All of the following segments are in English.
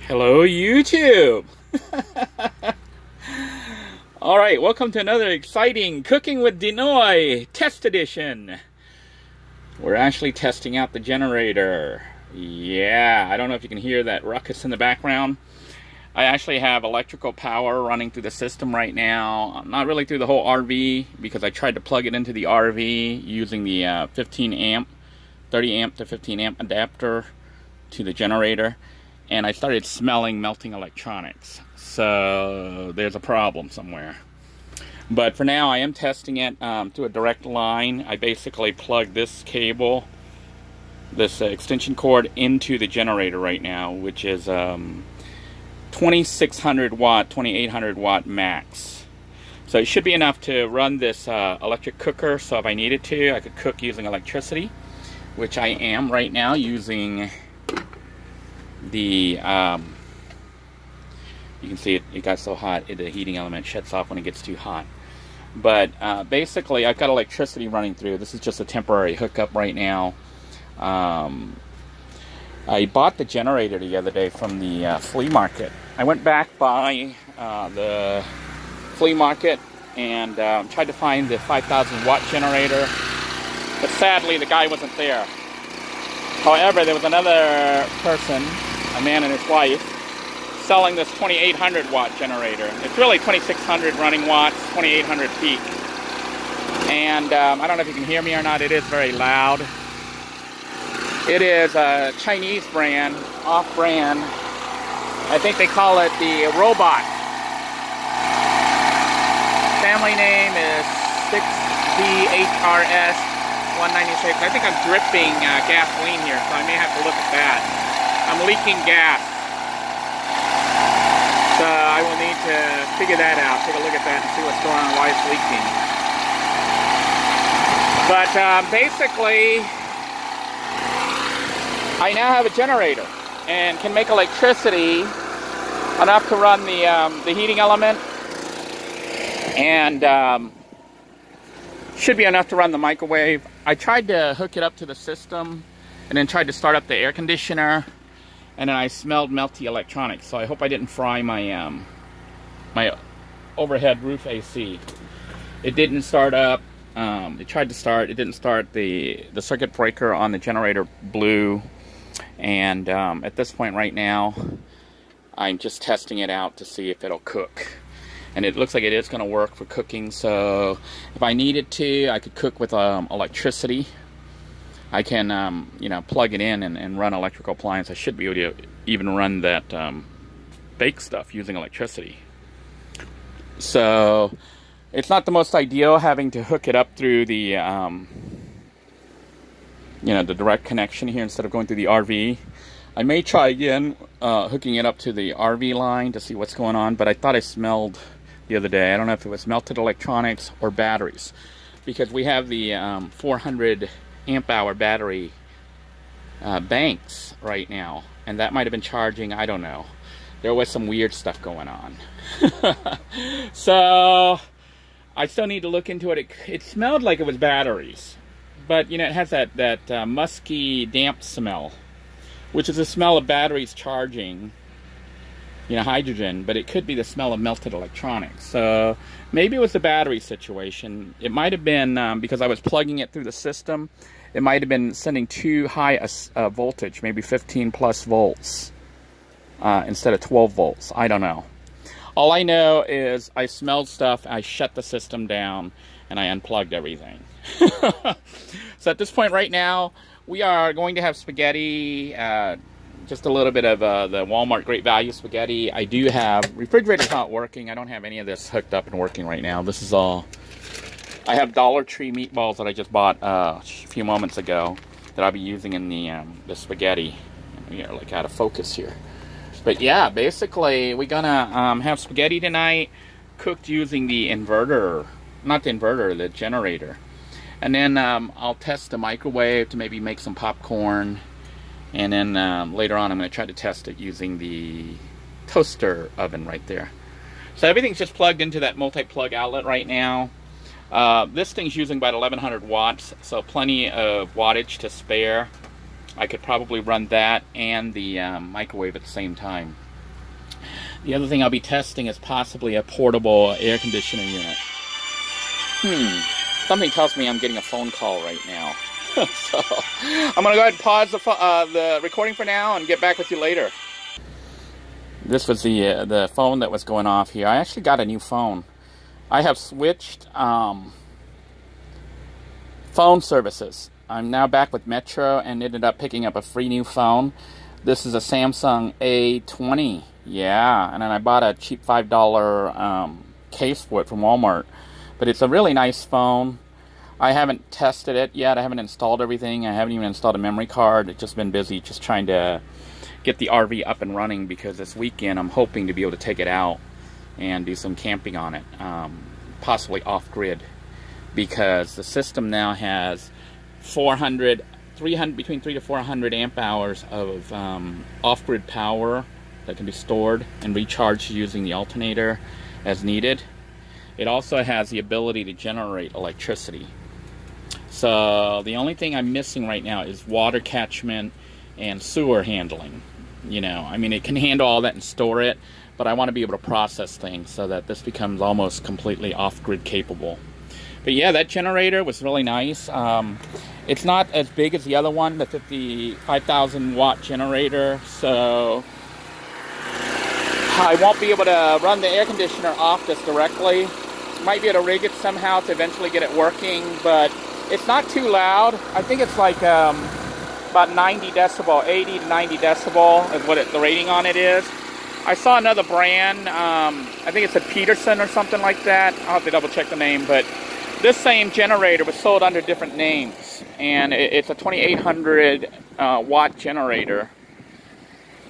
Hello, YouTube! Alright, welcome to another exciting Cooking with Dinoy test edition. We're actually testing out the generator. Yeah, I don't know if you can hear that ruckus in the background. I actually have electrical power running through the system right now. Not really through the whole RV, because I tried to plug it into the RV using the 15 amp, 30 amp to 15 amp adapter to the generator. And I started smelling melting electronics. So there's a problem somewhere. But for now, I am testing it through a direct line. I basically plug this cable, this extension cord, into the generator right now, which is 2600 watt, 2800 watt max. So it should be enough to run this electric cooker. So if I needed to, I could cook using electricity, which I am right now using the you can see it got so hot, the heating element shuts off when it gets too hot. But basically, I've got electricity running through. This is just a temporary hookup right now. I bought the generator the other day from the flea market. I went back by the flea market and tried to find the 5,000 watt generator, but sadly the guy wasn't there. However, there was another person, a man and his wife, selling this 2800 watt generator. It's really 2600 running watts, 2800 peak. And I don't know if you can hear me or not, it is very loud. It is a Chinese brand, off-brand. I think they call it the Robot. Family name is 6VHRS 196. I think I'm dripping gasoline here, so I may have to look at that. I'm leaking gas. So I will need to figure that out, take a look at that and see what's going on, why it's leaking. But basically, I now have a generator and can make electricity enough to run the heating element, and should be enough to run the microwave. I tried to hook it up to the system and then tried to start up the air conditioner, and then I smelled melty electronics. So I hope I didn't fry my my overhead roof AC. It didn't start up. It tried to start. It didn't start. The circuit breaker on the generator blew. And at this point right now, I'm just testing it out to see if it'll cook. And it looks like it is going to work for cooking. So if I needed to, I could cook with electricity. I can, you know, plug it in and run electrical appliance. I should be able to even run that bake stuff using electricity. So it's not the most ideal having to hook it up through the, you know, the direct connection here instead of going through the RV. I may try again hooking it up to the RV line to see what's going on, but I thought I smelled the other day. I don't know if it was melted electronics or batteries, because we have the 400 amp hour battery banks right now, and that might have been charging. I don't know. There was some weird stuff going on. So I still need to look into it. It smelled like it was batteries, but you know, it has that musky, damp smell, which is the smell of batteries charging, you know, hydrogen, but it could be the smell of melted electronics. So maybe it was the battery situation. It might have been because I was plugging it through the system. It might have been sending too high a voltage, maybe 15 plus volts instead of 12 volts. I don't know. All I know is I smelled stuff, I shut the system down, and I unplugged everything. So at this point right now, we are going to have spaghetti, just a little bit of the Walmart Great Value spaghetti. I do have, refrigerator's not working. I don't have any of this hooked up and working right now. This is all, I have Dollar Tree meatballs that I just bought a few moments ago that I'll be using in the spaghetti. You're like out of focus here. But yeah, basically we're gonna have spaghetti tonight, cooked using the inverter, not the inverter, the generator. And then I'll test the microwave to maybe make some popcorn. And then later on I'm going to try to test it using the toaster oven right there. So everything's just plugged into that multi-plug outlet right now. This thing's using about 1100 watts, so plenty of wattage to spare. I could probably run that and the microwave at the same time. The other thing I'll be testing is possibly a portable air conditioner unit. Something tells me I'm getting a phone call right now. So I'm going to go ahead and pause the recording for now and get back with you later. This was the phone that was going off here. I actually got a new phone. I have switched phone services. I'm now back with Metro and ended up picking up a free new phone. This is a Samsung A20. Yeah, and then I bought a cheap $5 case for it from Walmart. But it's a really nice phone. I haven't tested it yet. I haven't installed everything. I haven't even installed a memory card. I've just been busy just trying to get the RV up and running, because this weekend I'm hoping to be able to take it out and do some camping on it, possibly off-grid, because the system now has between 300 to 400 amp hours of off-grid power that can be stored and recharged using the alternator as needed. It also has the ability to generate electricity. So the only thing I'm missing right now is water catchment and sewer handling. You know, I mean, it can handle all that and store it, but I want to be able to process things so that this becomes almost completely off-grid capable. But yeah, that generator was really nice. It's not as big as the other one, the 55,000 watt generator, so I won't be able to run the air conditioner off this directly. Might be able to rig it somehow to eventually get it working, but it's not too loud. I think it's like about 90 decibel, 80 to 90 decibel is what the rating on it is. I saw another brand, I think it's a Peterson or something like that. I'll have to double check the name, but this same generator was sold under different names, and it's a 2800 watt generator,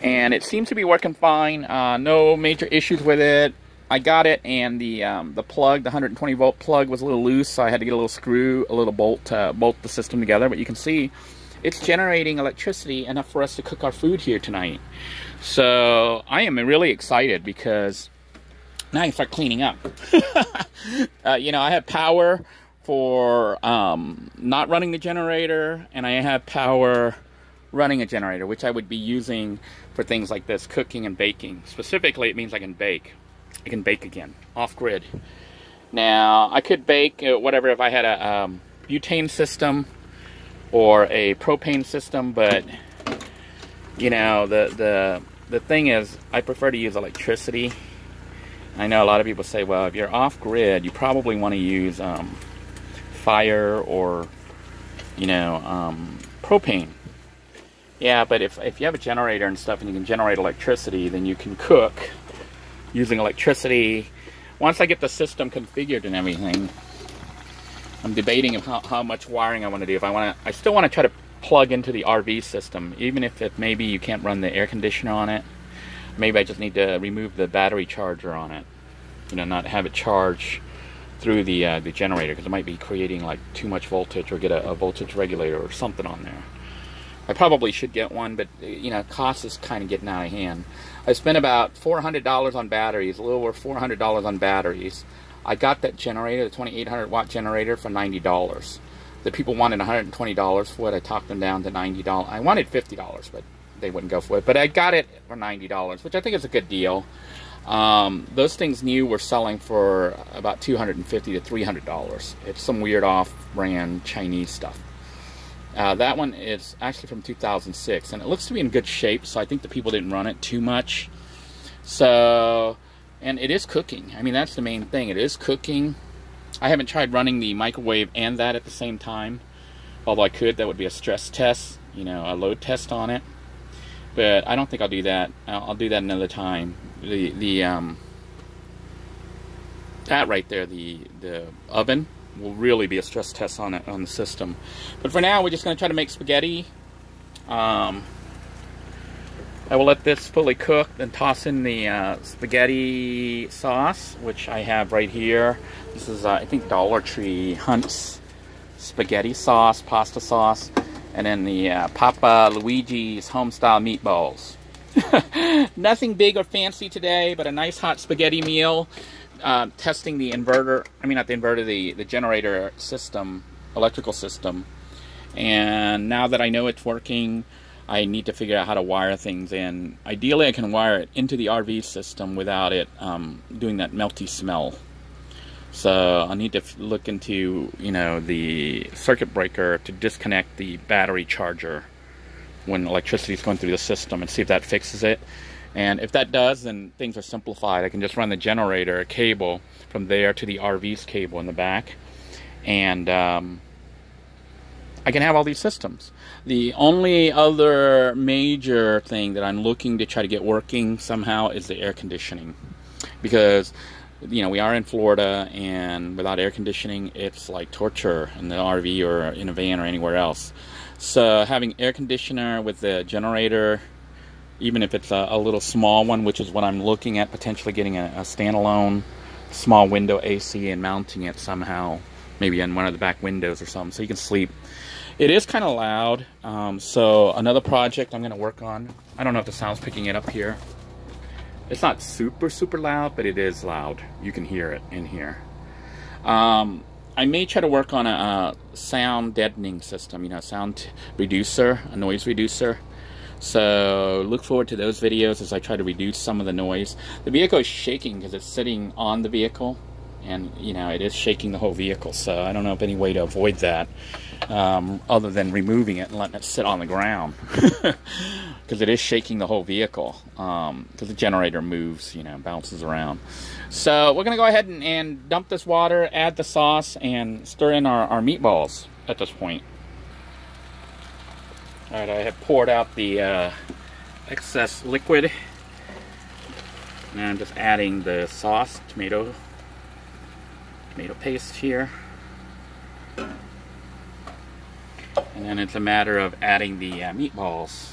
and it seems to be working fine. No major issues with it. I got it, and the plug, the 120 volt plug, was a little loose, so I had to get a little screw, a little bolt to bolt the system together. But you can see it's generating electricity enough for us to cook our food here tonight. So I am really excited, because now I can start cleaning up. You know, I have power for not running the generator, and I have power running a generator, which I would be using for things like this, cooking and baking. Specifically, it means I can bake. I can bake again, off-grid. Now, I could bake whatever if I had a butane system or a propane system, but you know, the thing is, I prefer to use electricity. I know a lot of people say, well, if you're off-grid, you probably want to use fire or, you know, propane. Yeah, but if you have a generator and stuff and you can generate electricity, then you can cook using electricity. Once I get the system configured and everything, I'm debating how much wiring I want to do. I still want to try to plug into the RV system, even if maybe you can't run the air conditioner on it. Maybe I just need to remove the battery charger on it. You know, not have it charge through the generator, because it might be creating like too much voltage, or get a voltage regulator or something on there. I probably should get one, but you know, cost is kind of getting out of hand. I spent about $400 on batteries, a little over $400 on batteries. I got that generator, the 2800 watt generator, for $90. The people wanted $120 for it. I talked them down to $90. I wanted $50, but they wouldn't go for it. But I got it for $90, which I think is a good deal. Those things new were selling for about $250 to $300. It's some weird off-brand Chinese stuff. That one is actually from 2006, and it looks to be in good shape, so I think the people didn't run it too much. So, and it is cooking. I mean, that's the main thing. It is cooking. I haven't tried running the microwave and that at the same time, although I could. That would be a stress test, you know, a load test on it. But I don't think I'll do that. I'll do that another time. That right there, the oven, will really be a stress test on it, on the system. But for now, we're just going to try to make spaghetti. I will let this fully cook, then toss in the spaghetti sauce, which I have right here. This is, I think, Dollar Tree Hunt's spaghetti sauce, pasta sauce, and then the Papa Luigi's homestyle meatballs. Nothing big or fancy today, but a nice hot spaghetti meal. Testing the inverter, I mean not the inverter, the generator system, electrical system. And now that I know it's working, I need to figure out how to wire things in. Ideally, I can wire it into the RV system without it doing that melty smell. So I need to look into, you know, the circuit breaker to disconnect the battery charger when electricity is going through the system and see if that fixes it. And if that does, then things are simplified. I can just run the generator cable from there to the RV's cable in the back, and I can have all these systems. The only other major thing that I'm looking to try to get working somehow is the air conditioning, because, you know, we are in Florida, and without air conditioning, it's like torture in the RV or in a van or anywhere else. So having air conditioner with the generator, even if it's a little small one, which is what I'm looking at, potentially getting a standalone small window AC and mounting it somehow, maybe in one of the back windows or something, so you can sleep. It is kind of loud, so another project I'm going to work on. I don't know if the sound's picking it up here. It's not super loud, but it is loud. You can hear it in here. I may try to work on a sound deadening system, you know, sound reducer, a noise reducer. So look forward to those videos as I try to reduce some of the noise. The vehicle is shaking because it's sitting on the vehicle, and, you know, it is shaking the whole vehicle. So I don't know of any way to avoid that other than removing it and letting it sit on the ground, because it is shaking the whole vehicle, because the generator moves, you know, bounces around. So we're gonna go ahead and dump this water, add the sauce, and stir in our meatballs at this point. All right, I have poured out the excess liquid, and I'm just adding the sauce, tomato paste here. And then it's a matter of adding the meatballs.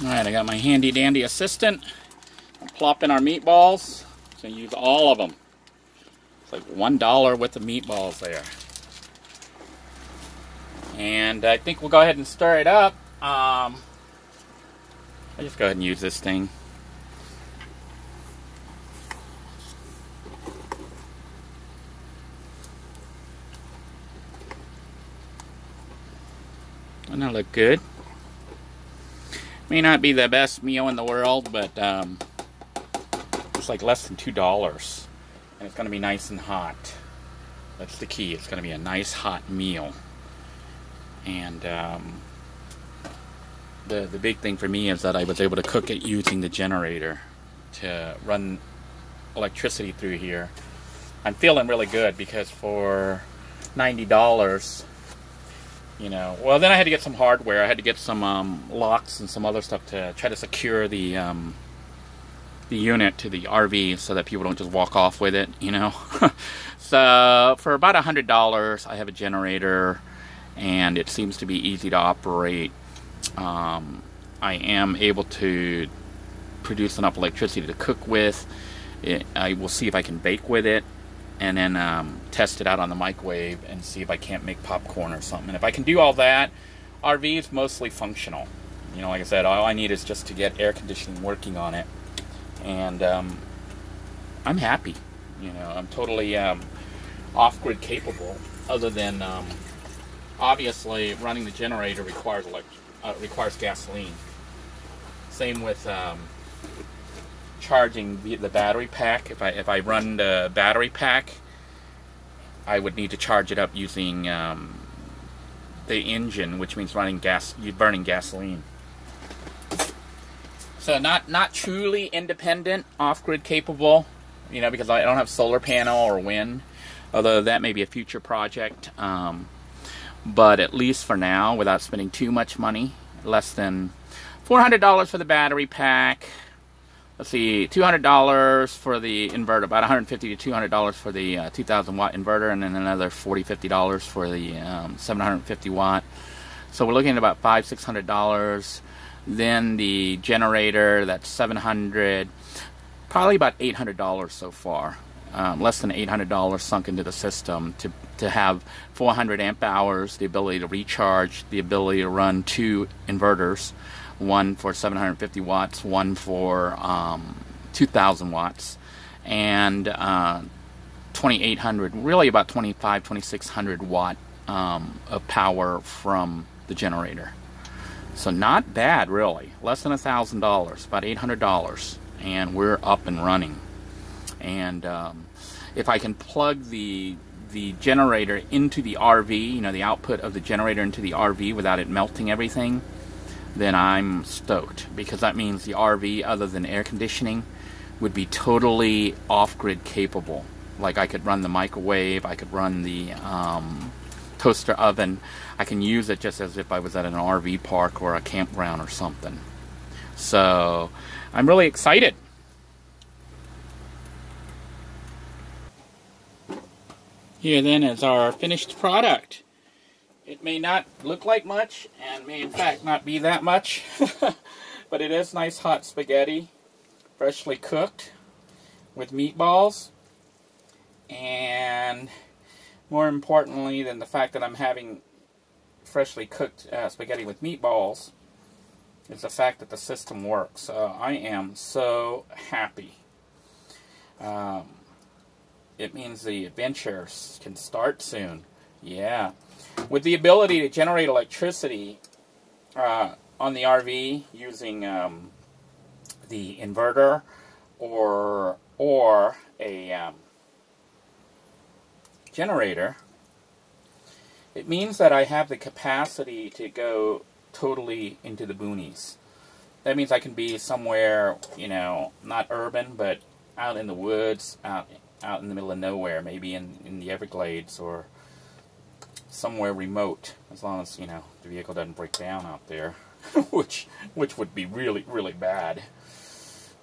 All right, I got my handy dandy assistant. I'll plop in our meatballs. So use all of them. It's like $1 worth of meatballs there. And I think we'll go ahead and stir it up. I'll just go ahead and use this thing. Doesn't that look good? May not be the best meal in the world, but it's like less than $2. And it's going to be nice and hot. That's the key. It's going to be a nice hot meal. And the big thing for me is that I was able to cook it using the generator to run electricity through here. I'm feeling really good because for $90, you know, well, then I had to get some hardware. I had to get some locks and some other stuff to try to secure the unit to the RV so that people don't just walk off with it, you know. So for about $100, I have a generator, and it seems to be easy to operate. I am able to produce enough electricity to cook with. I will see if I can bake with it, and then test it out on the microwave and see if I can't make popcorn or something. And if I can do all that, RV is mostly functional. You know, like I said, all I need is just to get air conditioning working on it. And I'm happy. You know, I'm totally off-grid capable, other than obviously running the generator requires gasoline. Same with charging the battery pack. If I run the battery pack, I would need to charge it up using the engine, which means burning gasoline. So not truly independent, off-grid capable, you know, because I don't have solar panel or wind, although that may be a future project. But at least for now, without spending too much money, less than $400 for the battery pack. Let's see, $200 for the inverter, about $150 to $200 for the 2,000 watt inverter, and then another $40, $50 for the 750 watt. So we're looking at about $500, $600. Then the generator, that's $700, probably about $800 so far. Less than $800 sunk into the system to have 400 amp hours, the ability to recharge, the ability to run 2 inverters, one for 750 watts, one for 2,000 watts, and 2,800, really about 2,600 watt of power from the generator. So not bad, really. Less than $1,000, about $800, and we're up and running. And if I can plug the generator into the RV, you know, the output of the generator into the RV without it melting everything, then I'm stoked, because that means the RV, other than air conditioning, would be totally off-grid capable. Like I could run the microwave, I could run the toaster oven. I can use it just as if I was at an RV park or a campground or something. So I'm really excited. Here then is our finished product. It may not look like much, and may in fact not be that much, but it is nice hot spaghetti, freshly cooked with meatballs. And more importantly than the fact that I'm having freshly cooked spaghetti with meatballs is the fact that the system works. I am so happy. It means the adventures can start soon. Yeah. With the ability to generate electricity on the RV using the inverter or a generator, it means that I have the capacity to go totally into the boonies. That means I can be somewhere, you know, not urban, but out in the woods, out in the middle of nowhere, maybe in the Everglades or somewhere remote, as long as, you know, the vehicle doesn't break down out there, which would be really, really bad.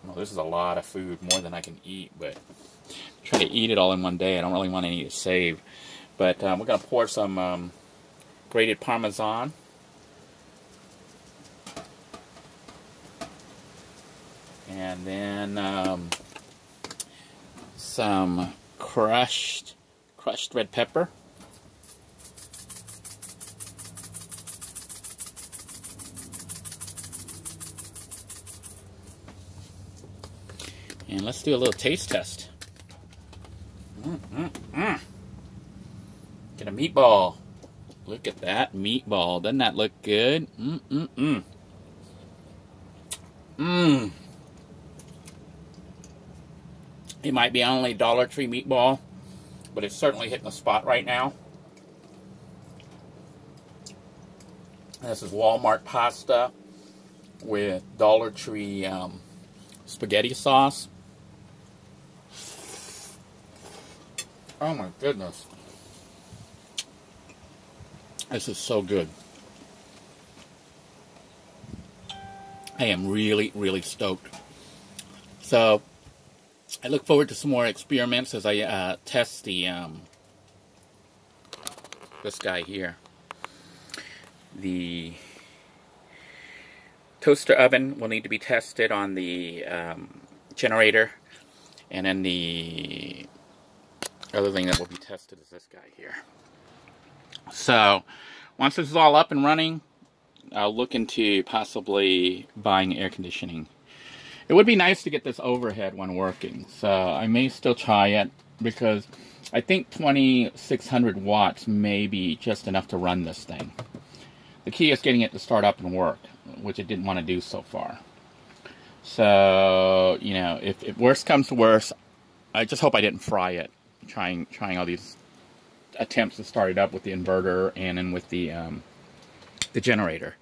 Well, this is a lot of food, more than I can eat, but try to eat it all in one day. I don't really want any to save. But we're going to pour some grated Parmesan. And then some crushed red pepper. And let's do a little taste test. Get a meatball. Look at that meatball. Doesn't that look good? It might be only Dollar Tree meatball, but it's certainly hitting the spot right now. This is Walmart pasta with Dollar Tree spaghetti sauce. Oh my goodness. This is so good. I am really, really stoked. So, I look forward to some more experiments as I test the this guy here. The toaster oven will need to be tested on the generator, and then the other thing that will be tested is this guy here. So, once this is all up and running, I'll look into possibly buying air conditioning. It would be nice to get this overhead one working, so I may still try it, because I think 2600 watts may be just enough to run this thing. The key is getting it to start up and work, which it didn't want to do so far. So, you know, if worse comes to worse, I just hope I didn't fry it, trying all these attempts to start it up with the inverter and then with the generator.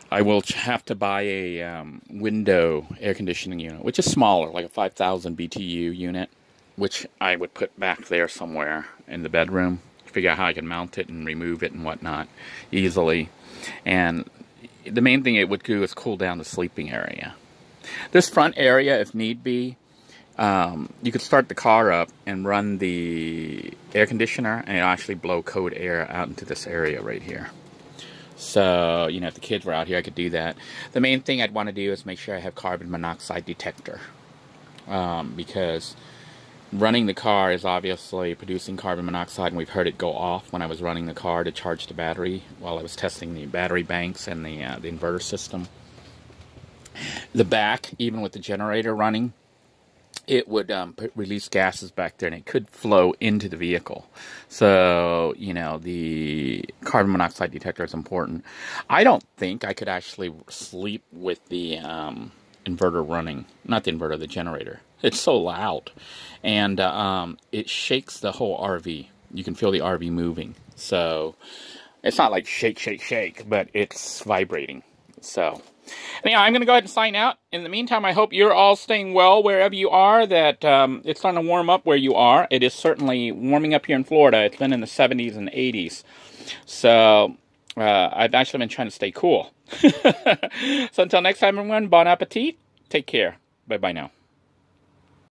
I will have to buy a window air conditioning unit, which is smaller, like a 5000 BTU unit, which I would put back there somewhere in the bedroom. Figure out how I can mount it and remove it and whatnot easily. And the main thing it would do is cool down the sleeping area. This front area, if need be, you could start the car up and run the air conditioner, and it'll actually blow cold air out into this area right here. So, you know, if the kids were out here, I could do that. The main thing I'd want to do is make sure I have carbon monoxide detector. Because running the car is obviously producing carbon monoxide, and we've heard it go off when I was running the car to charge the battery while I was testing the battery banks and the inverter system. The back, even with the generator running, it would release gases back there, and it could flow into the vehicle. So, you know, the carbon monoxide detector is important. I don't think I could actually sleep with the inverter running. Not the inverter, the generator. It's so loud. And it shakes the whole RV. You can feel the RV moving. So, it's not like shake, shake, shake, but it's vibrating. So, anyhow, I'm going to go ahead and sign out. In the meantime, I hope you're all staying well wherever you are, that it's starting to warm up where you are. It is certainly warming up here in Florida. It's been in the 70s and 80s. So, I've actually been trying to stay cool. So, until next time, everyone, bon appetit. Take care. Bye-bye now.